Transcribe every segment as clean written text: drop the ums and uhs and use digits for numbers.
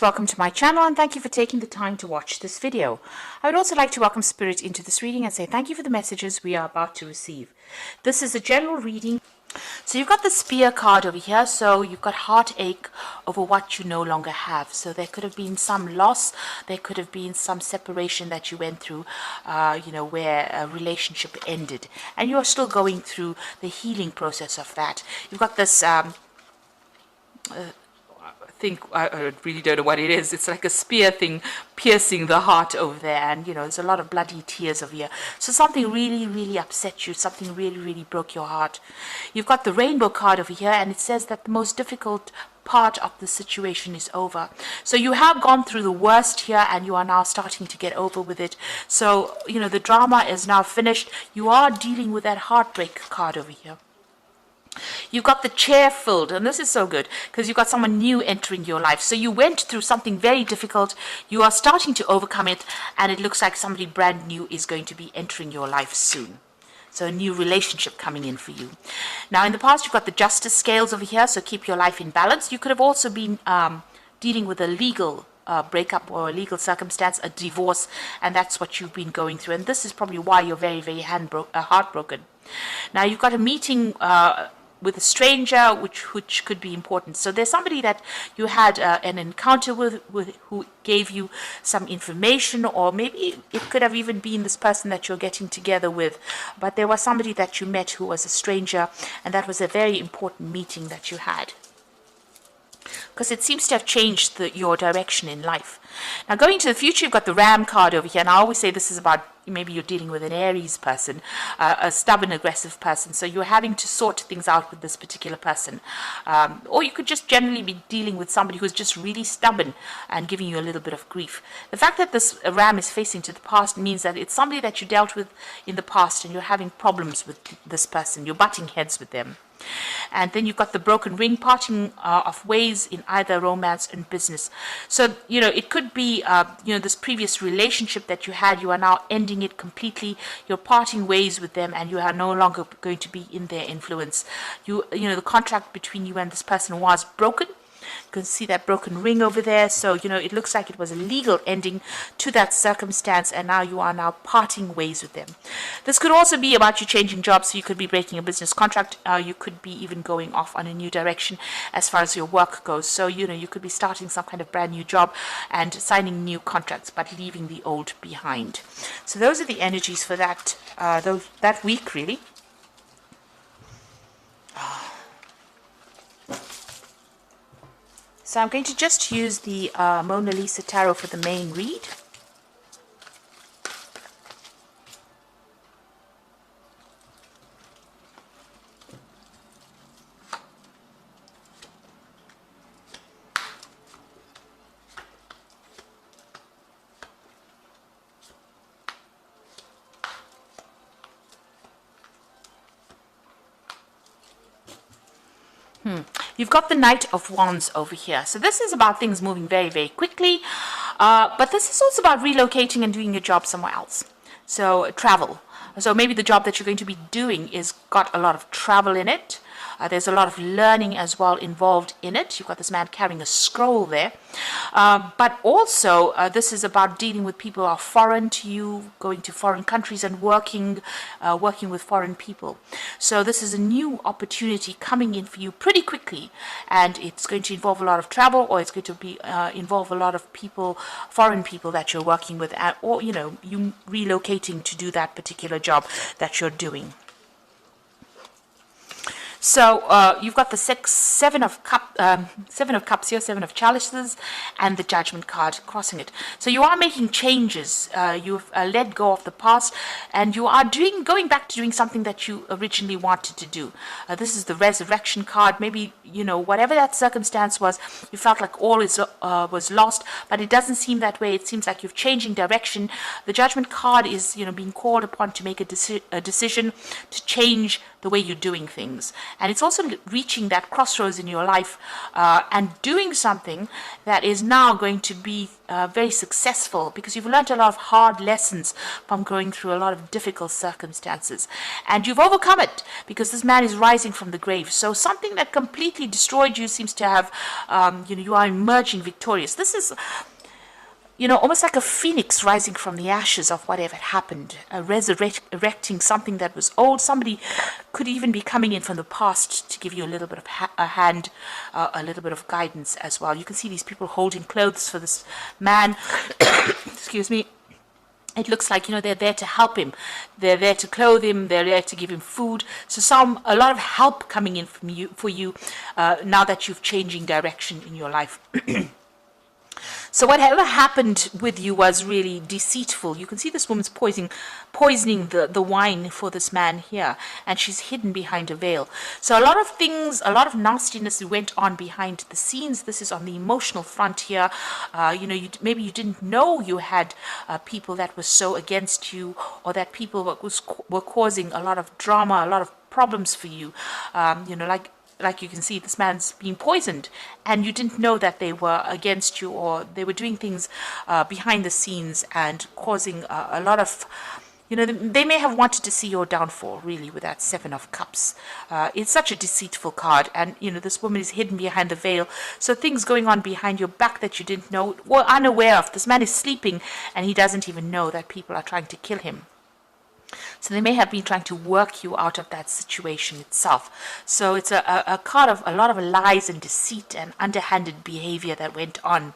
Welcome to my channel and thank you for taking the time to watch this video. I would also like to welcome Spirit into this reading and say thank you for the messages we are about to receive. This is a general reading. So you've got the Spear card over here, so you've got heartache over what you no longer have. So there could have been some loss, there could have been some separation that you went through, where a relationship ended. And you're still going through the healing process of that. You've got this I really don't know what it is. It's like a spear thing piercing the heart over there, and there's a lot of bloody tears over here. So something really upset you, something really broke your heart. You've got the Rainbow card over here, and it says that the most difficult part of the situation is over. So you have gone through the worst here and you are now starting to get over with it. So the drama is now finished. You are dealing with that heartbreak card over here. You've got the chair filled, and this is so good because you've got someone new entering your life. So you went through something very difficult, you are starting to overcome it, and it looks like somebody brand new is going to be entering your life soon. So a new relationship coming in for you. Now in the past you've got the Justice scales over here, so keep your life in balance. You could have also been dealing with a legal breakup or a legal circumstance, a divorce, and that's what you've been going through, and this is probably why you're very heartbroken. Now you've got a meeting with a stranger, which could be important. So there's somebody that you had an encounter with who gave you some information, or maybe it could have even been this person that you're getting together with. But there was somebody that you met who was a stranger, and that was a very important meeting that you had, because it seems to have changed your direction in life. Now going to the future, you've got the Ram card over here, and I always say this is about maybe you're dealing with an Aries person, a stubborn, aggressive person, so you're having to sort things out with this particular person. Or you could just generally be dealing with somebody who's just really stubborn and giving you a little bit of grief. The fact that this Ram is facing to the past means that it's somebody that you dealt with in the past and you're having problems with this person, you're butting heads with them. And then you've got the Broken Ring, parting of ways in either romance and business. So it could be this previous relationship that you had, you are now ending it completely, you're parting ways with them, and you are no longer going to be in their influence. The contract between you and this person was broken. You can see that broken ring over there. So it looks like it was a legal ending to that circumstance, and now you are parting ways with them. This could also be about you changing jobs, so you could be breaking a business contract. You could be even going off on a new direction as far as your work goes. So you could be starting some kind of brand new job and signing new contracts, but leaving the old behind. So those are the energies for that week, really. So I'm going to just use the Mona Lisa Tarot for the main read. You've got the Knight of Wands over here. So this is about things moving very quickly. But this is also about relocating and doing your job somewhere else. So travel. So maybe the job that you're going to be doing is got a lot of travel in it. There's a lot of learning as well involved in it. You've got this man carrying a scroll there. But also, this is about dealing with people who are foreign to you, going to foreign countries and working with foreign people. So this is a new opportunity coming in for you pretty quickly. And it's going to involve a lot of travel, or it's going to be involve a lot of people, foreign people that you're working with, or, you relocating to do that particular job that you're doing. So you've got the Seven of Cups here, Seven of Chalices, and the Judgment card crossing it. So you are making changes. You've let go of the past, and you are going back to doing something that you originally wanted to do. This is the Resurrection card. Maybe whatever that circumstance was, you felt like all was lost, but it doesn't seem that way. It seems like you're changing direction. The Judgment card is being called upon to make a decision to change the way you're doing things. And it's also reaching that crossroads in your life and doing something that is now going to be very successful, because you've learned a lot of hard lessons from going through a lot of difficult circumstances. And you've overcome it, because this man is rising from the grave. So something that completely destroyed you seems to have, you are emerging victorious. This is, almost like a phoenix rising from the ashes of whatever had happened, resurrecting something that was old. Somebody could even be coming in from the past to give you a little bit of a hand, a little bit of guidance as well. You can see these people holding clothes for this man. Excuse me. It looks like, they're there to help him. They're there to clothe him. They're there to give him food. So a lot of help coming in for you now that you've changing direction in your life. So whatever happened with you was really deceitful. You can see this woman's poisoning the wine for this man here, and she's hidden behind a veil. So a lot of things, a lot of nastiness went on behind the scenes. This is on the emotional front here. Maybe you didn't know you had people that were so against you, or that people were causing a lot of drama, a lot of problems for you. Like you can see, this man's being poisoned, and you didn't know that they were against you, or they were doing things behind the scenes and causing a lot of, they may have wanted to see your downfall, really, with that Seven of Cups. It's such a deceitful card, and, this woman is hidden behind the veil. So things going on behind your back that you didn't know, or unaware of. This man is sleeping, and he doesn't even know that people are trying to kill him. So they may have been trying to work you out of that situation itself. So it's a card of a lot of lies and deceit and underhanded behavior that went on.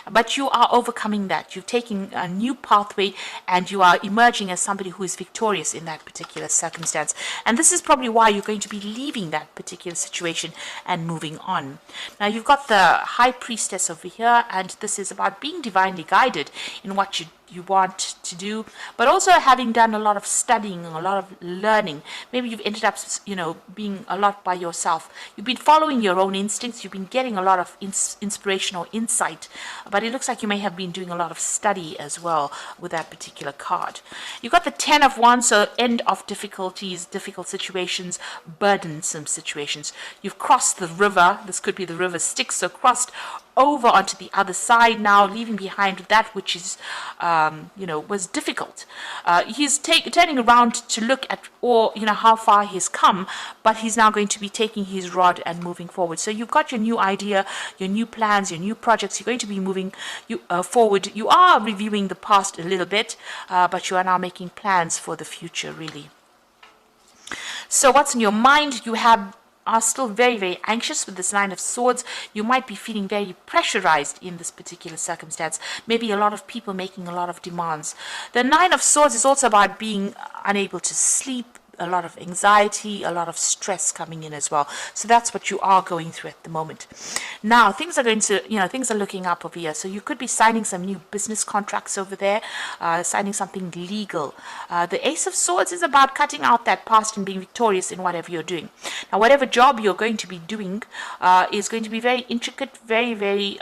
But you are overcoming that. You've taken a new pathway, and you are emerging as somebody who is victorious in that particular circumstance. And this is probably why you're going to be leaving that particular situation and moving on. Now you've got the High Priestess over here, and this is about being divinely guided in what you want to do, but also having done a lot of studying, a lot of learning. Maybe you've ended up, being a lot by yourself. You've been following your own instincts. You've been getting a lot of inspiration or insight, but it looks like you may have been doing a lot of study as well with that particular card. You've got the Ten of Wands, so end of difficulties, difficult situations, burdensome situations. You've crossed the river. This could be the river Styx, so crossed over onto the other side now, leaving behind that which is, was difficult. He's turning around to look at how far he's come, but he's now going to be taking his rod and moving forward. So you've got your new idea, your new plans, your new projects. You're going to be moving forward. You are reviewing the past a little bit, but you are now making plans for the future, really. So what's in your mind? You are still very, very anxious with this Nine of Swords. You might be feeling very pressurized in this particular circumstance. Maybe a lot of people making a lot of demands. The Nine of Swords is also about being unable to sleep, a lot of anxiety, a lot of stress coming in as well. So that's what you are going through at the moment. Now, things are looking up over here. So you could be signing some new business contracts over there, signing something legal. The Ace of Swords is about cutting out that past and being victorious in whatever you're doing. Now, whatever job you're going to be doing is going to be very intricate, very, very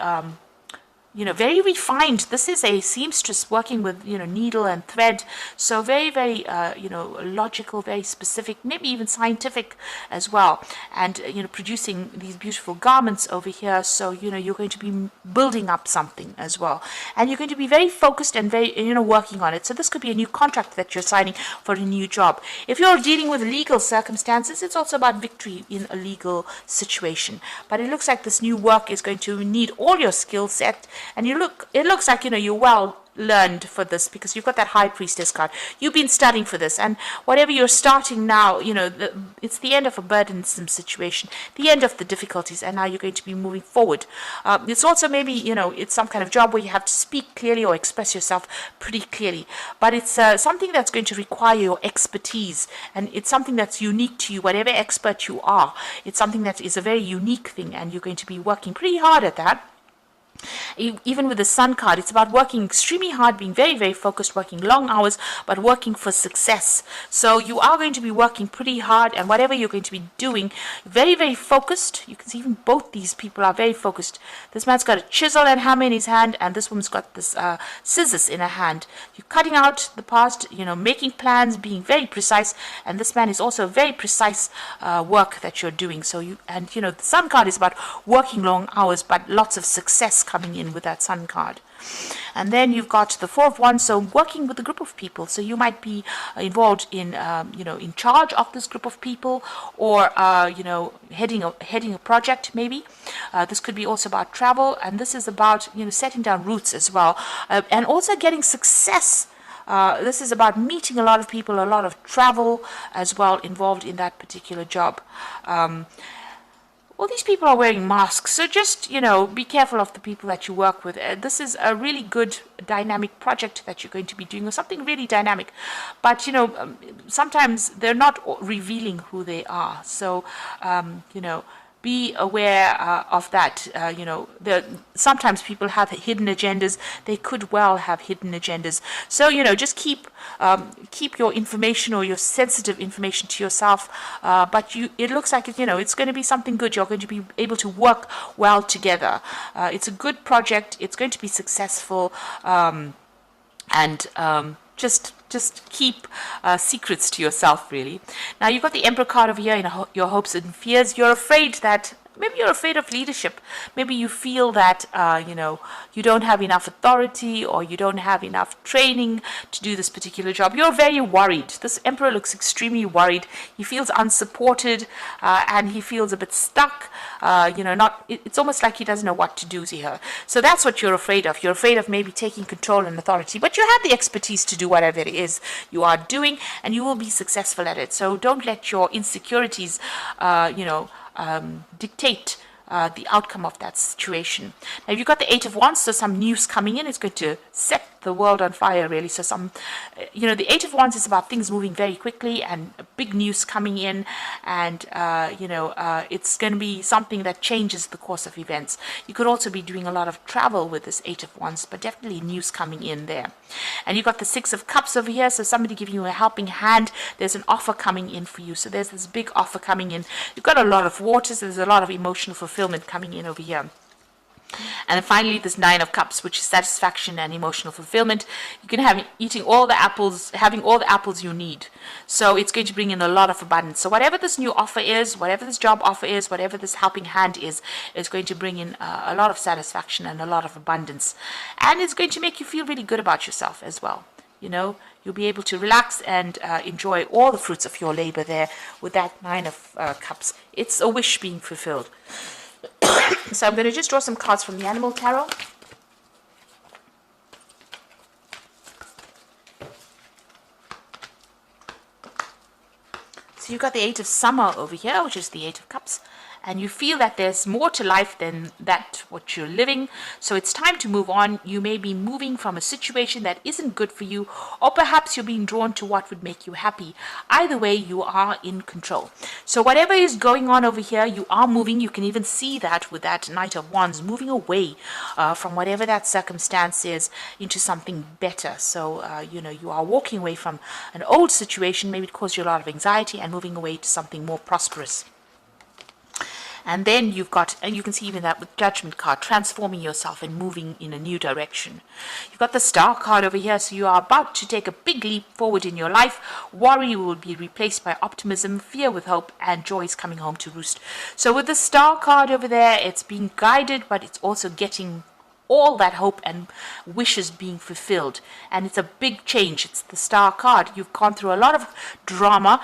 very refined. This is a seamstress working with, needle and thread. So very, very, logical, very specific, maybe even scientific as well. And, producing these beautiful garments over here. So, you're going to be building up something as well. And you're going to be very focused and very, working on it. So this could be a new contract that you're signing for a new job. If you're dealing with legal circumstances, it's also about victory in a legal situation. But it looks like this new work is going to need all your skill set. And it looks like, you're well learned for this, because you've got that High Priestess card. You've been studying for this, and whatever you're starting now, it's the end of a burdensome situation, the end of the difficulties, and now you're going to be moving forward. It's also maybe, it's some kind of job where you have to speak clearly or express yourself pretty clearly, but it's something that's going to require your expertise, and it's something that's unique to you, whatever expert you are. It's something that is a very unique thing, and you're going to be working pretty hard at that. Even with the sun card, it's about working extremely hard, being very, very focused, working long hours, but working for success. So you are going to be working pretty hard, and whatever you're going to be doing, very, very focused. You can see even both these people are very focused. This man's got a chisel and hammer in his hand, and this woman's got this scissors in her hand. You're cutting out the past, making plans, being very precise, and this man is also very precise work that you're doing. So the sun card is about working long hours, but lots of success coming in with that sun card. And then you've got the Four of Wands, so working with a group of people. So you might be involved in, in charge of this group of people, or heading a project maybe. This could be also about travel, and this is about setting down roots as well, and also getting success. This is about meeting a lot of people, a lot of travel as well involved in that particular job. All these people are wearing masks, so just, be careful of the people that you work with. This is a really good dynamic project that you're going to be doing, or something really dynamic. But, sometimes they're not revealing who they are. So, be aware of that. Sometimes people have hidden agendas. They could well have hidden agendas. So, just keep your information or your sensitive information to yourself. But it looks like it's going to be something good. You're going to be able to work well together. It's a good project. It's going to be successful. Just keep secrets to yourself, really. Now, you've got the Emperor card over here in your hopes and fears. You're afraid that maybe you're afraid of leadership. Maybe you feel that, you don't have enough authority, or you don't have enough training to do this particular job. You're very worried. This Emperor looks extremely worried. He feels unsupported, and he feels a bit stuck. It's almost like he doesn't know what to do here. So that's what you're afraid of. You're afraid of maybe taking control and authority, but you have the expertise to do whatever it is you are doing, and you will be successful at it. So don't let your insecurities, dictate the outcome of that situation. Now, you've got the Eight of Wands, so some news coming in. It's going to set the world on fire, really. So the Eight of Wands is about things moving very quickly and big news coming in, and it's going to be something that changes the course of events. You could also be doing a lot of travel with this Eight of Wands, but definitely news coming in there. And you've got the Six of Cups over here, so somebody giving you a helping hand. There's an offer coming in for you, so there's this big offer coming in. You've got a lot of waters. There's a lot of emotional fulfillment coming in over here. And then finally, this Nine of Cups, which is satisfaction and emotional fulfillment. You can have having all the apples you need. So it's going to bring in a lot of abundance. So whatever this new offer is, whatever this job offer is, whatever this helping hand is going to bring in a lot of satisfaction and a lot of abundance. And it's going to make you feel really good about yourself as well. You'll be able to relax and enjoy all the fruits of your labor there with that Nine of Cups. It's a wish being fulfilled. So I'm going to just draw some cards from the Animal Tarot. So you've got the Eight of Summer over here, which is the Eight of Cups. And you feel that there's more to life than that what you're living. So it's time to move on. You may be moving from a situation that isn't good for you, or perhaps you're being drawn to what would make you happy. Either way, you are in control. So whatever is going on over here, you are moving. You can even see that with that Knight of Wands, moving away from whatever that circumstance is into something better. So, you are walking away from an old situation, maybe it caused you a lot of anxiety, and moving away to something more prosperous. And then you've got, and you can see even that with Judgment card, transforming yourself and moving in a new direction. You've got the Star card over here, so you are about to take a big leap forward in your life. Worry will be replaced by optimism, fear with hope, and joy is coming home to roost. So with the Star card over there, it's being guided, but it's also getting all that hope and wishes being fulfilled, and it's a big change. It's the Star card. You've gone through a lot of drama.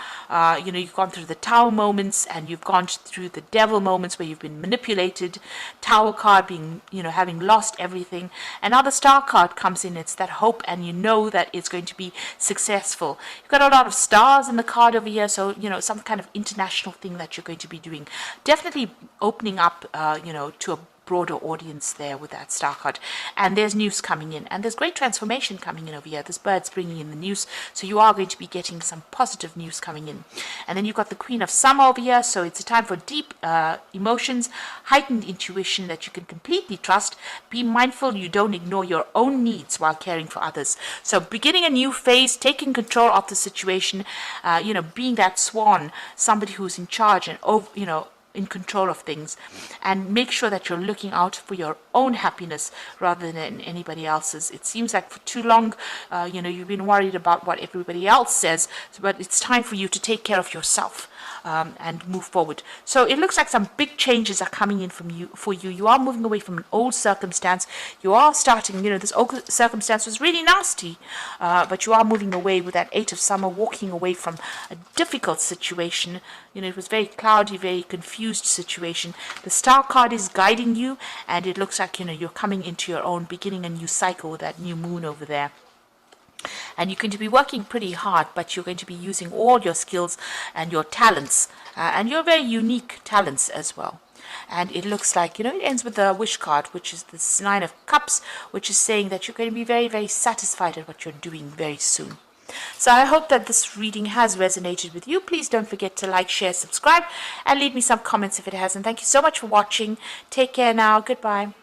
You've gone through the Tower moments, and you've gone through the Devil moments where you've been manipulated. Tower card being, having lost everything, and now the Star card comes in. It's that hope, and you know that it's going to be successful. You've got a lot of stars in the card over here, so some kind of international thing that you're going to be doing. Definitely opening up, to a broader audience there with that star card. And there's news coming in, and there's great transformation coming in over here. This bird's bringing in the news, so you are going to be getting some positive news coming in. And then you've got the Queen of Summer over here, so it's a time for deep emotions, heightened intuition that you can completely trust. Be mindful you don't ignore your own needs while caring for others. So beginning a new phase, taking control of the situation, being that swan, somebody who's in charge and in control of things, and make sure that you're looking out for your own happiness rather than anybody else's. It seems like for too long, you've been worried about what everybody else says, but it's time for you to take care of yourself and move forward. So it looks like some big changes are coming in for you. You are moving away from an old circumstance. You are starting, this old circumstance was really nasty, but you are moving away with that Eight of Summer, walking away from a difficult situation. It was very cloudy, very confused situation. The Star card is guiding you, and it looks like, you're coming into your own, beginning a new cycle with that new moon over there. And you're going to be working pretty hard, but you're going to be using all your skills and your talents, and your very unique talents as well. And it looks like, it ends with the Wish card, which is this Nine of Cups, which is saying that you're going to be very, very satisfied at what you're doing very soon. So I hope that this reading has resonated with you. Please don't forget to like, share, subscribe, and leave me some comments if it has. And thank you so much for watching. Take care now. Goodbye.